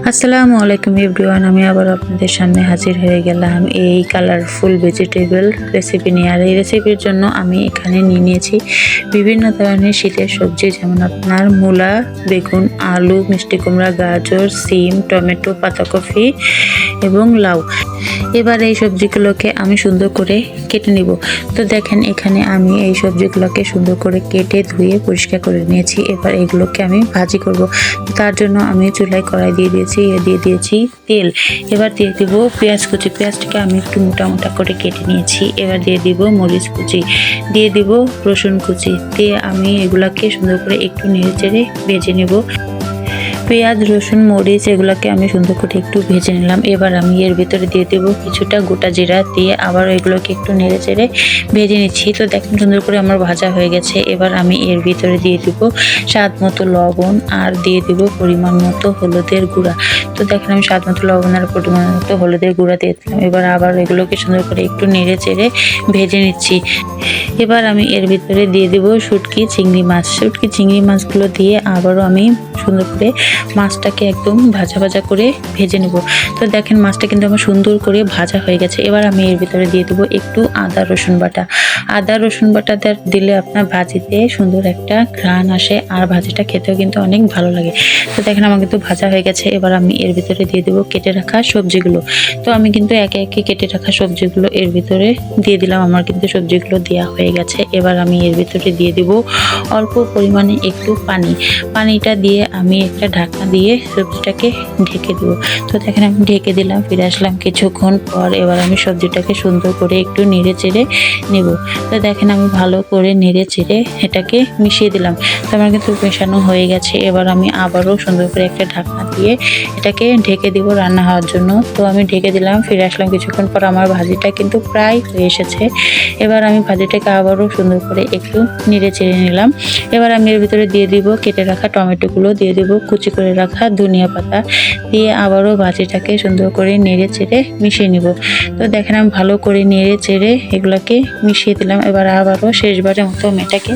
আসসালামু আলাইকুম এভরিওয়ান, আমি আবার আপনাদের সামনে হাজির হয়ে গেলাম এই কালারফুল ভেজিটেবল রেসিপি নিয়ে। আর এই রেসিপির জন্য আমি এখানে নিয়েছি বিভিন্ন ধরনের শীতের সবজি, যেমন আপনার মূলা, বেগুন, আলু, মিষ্টি কুমড়া, গাজর, সিম, টমেটো, পাতাকপি এবং লাউ। এবার এই সবজিগুলোকে আমি সুন্দর করে কেটে নিব। তো দেখেন এখানে আমি এই সবজিগুলোকে সুন্দর করে কেটে ধুয়ে পরিষ্কার করে নিয়েছি। এবার এগুলোকে আমি ভাজি করব। তার জন্য আমি চুলায় কড়াই দিয়ে দিয়েছি তেল। এবার দিয়ে দিব পেঁয়াজ কুচি। পেঁয়াজটাকে আমি একটু মোটা মোটা করে কেটে নিয়েছি। এবার দিয়ে দিব মরিচ কুচি, দিয়ে দিব রসুন কুচি, দিয়ে আমি এগুলাকে সুন্দর করে একটু নেড়ে চেড়ে ভেজে নেব। পেঁয়াজ, রসুন, মরিচ এগুলোকে আমি সুন্দর করে একটু ভেজে নিলাম। এবার আমি এর ভিতরে দিয়ে দেব কিছুটা গোটা জিরা, দিয়ে আবার এগুলোকে একটু নেড়ে চেড়ে ভেজে নিচ্ছি। তো দেখুন সুন্দর করে আমার ভাজা হয়ে গেছে। এবার আমি এর ভিতরে দিয়ে দেব স্বাদ মতো লবণ, আর দিয়ে দেব পরিমাণ মতো হলুদের গুঁড়া। তো দেখেন আমি স্বাদ মতো লবণ আর পরিমাণ মতো হলুদের গুঁড়া দিয়ে দিলাম। এবার আবার এগুলোকে সুন্দর করে একটু নেড়ে চেড়ে ভেজে নিচ্ছি। এবার আমি এর ভিতরে দিয়ে দেব শুটকি চিংড়ি মাছ। শুটকি চিংড়ি মাছগুলো দিয়ে আবারও আমি সুন্দর করে মাছটাকে একদম ভাজা ভাজা করে ভেজে নেব। তো দেখেন মাছটা কিন্তু আমার সুন্দর করে ভাজা হয়ে গেছে। এবার আমি এর ভিতরে দিয়ে দেবো একটু আদা রসুন বাটা। আদা রসুন বাটা দিলে আপনার ভাজিতে সুন্দর একটা ঘ্রাণ আসে, আর ভাজিটা খেতেও কিন্তু অনেক ভালো লাগে। তো দেখেন আমার কিন্তু ভাজা হয়ে গেছে। এবার আমি এর ভিতরে দিয়ে দেবো কেটে রাখা সবজিগুলো। তো আমি কিন্তু একে একে কেটে রাখা সবজিগুলো এর ভিতরে দিয়ে দিলাম। আমার কিন্তু সবজিগুলো দেওয়া হয়ে গেছে। এবার আমি এর ভিতরে দিয়ে দেবো অল্প পরিমাণে একটু পানিটা দিয়ে আমি একটা ঢাকনা দিয়ে সবজিটাকে ঢেকে দেবো। তো দেখেন আমি ঢেকে দিলাম, ফিরে আসলাম কিছুক্ষণ পর। এবার আমি সবজিটাকে সুন্দর করে একটু নেড়ে চেড়ে নেব। তো দেখেন আমি ভালো করে নেড়ে চেড়ে এটাকে মিশিয়ে দিলাম। তো আমার কিন্তু মেশানো হয়ে গেছে। এবার আমি আবারও সুন্দর করে একটা ঢাকনা দিয়ে এটাকে ঢেকে দিব রান্না হওয়ার জন্য। তো আমি ঢেকে দিলাম, ফিরে আসলাম কিছুক্ষণ পর। আমার ভাজিটা কিন্তু প্রায় হয়ে এসেছে। এবার আমি ভাজিটাকে আবারও সুন্দর করে একটু নেড়ে চেড়ে নিলাম। এবার আমি এর ভিতরে দিয়ে দিব কেটে রাখা টমেটোগুলো, দিয়ে দিব কুচি করে রাখা ধনিয়া পাতা, দিয়ে আবারও ভাজিটাকে সুন্দর করে নেড়ে চেড়ে মিশিয়ে নিব। তো দেখেন আমি ভালো করে নেড়ে চেড়ে এগুলোকে মিশিয়ে দিলাম। এবার আবারও শেষবারের মতো এটাকে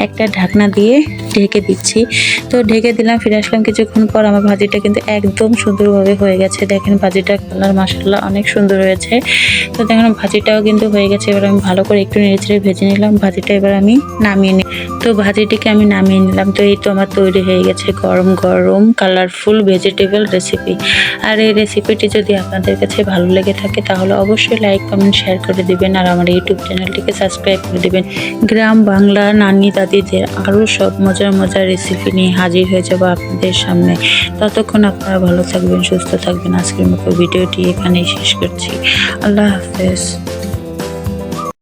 একটা ঢাকনা দিয়ে ঢেকে দিচ্ছি। তো ঢেকে দিলাম, ফিরে আসলাম কিছুক্ষণ পর। আমার ভাজিটা কিন্তু একদম সুন্দরভাবে হয়ে গেছে। দেখেন ভাজিটার কালার মাশাআল্লাহ অনেক সুন্দর হয়েছে। তো দেখেন ভাজিটাও কিন্তু হয়ে গেছে। এবার আমি ভালো করে একটু নেড়ে চেড়ে ভেজে নিলাম ভাজিটা। এবার আমি নামিয়ে নিই। তো ভাজিটিকে আমি নামিয়ে নিলাম। তো এই তো আমার তৈরি হয়ে গেছে গরম গরম কালারফুল ভেজিটেবল রেসিপি। আর এই রেসিপিটি যদি আপনাদের কাছে ভালো লেগে থাকে তাহলে অবশ্যই লাইক, কমেন্ট, শেয়ার করে দিবেন। আর আমার ইউটিউব চ্যানেলটিকে সাবস্ক্রাইব করে দিবেন। গ্রাম বাংলা নানি দাদিদের আরও সব মজার মজার রেসিপি নিয়ে হাজির হয়ে যাব আপনাদের সামনে। ততক্ষণ আপনারা ভালো থাকবেন, সুস্থ থাকবেন। আজকের মতো ভিডিওটি এখানেই শেষ করছি। আল্লাহ হাফেজ।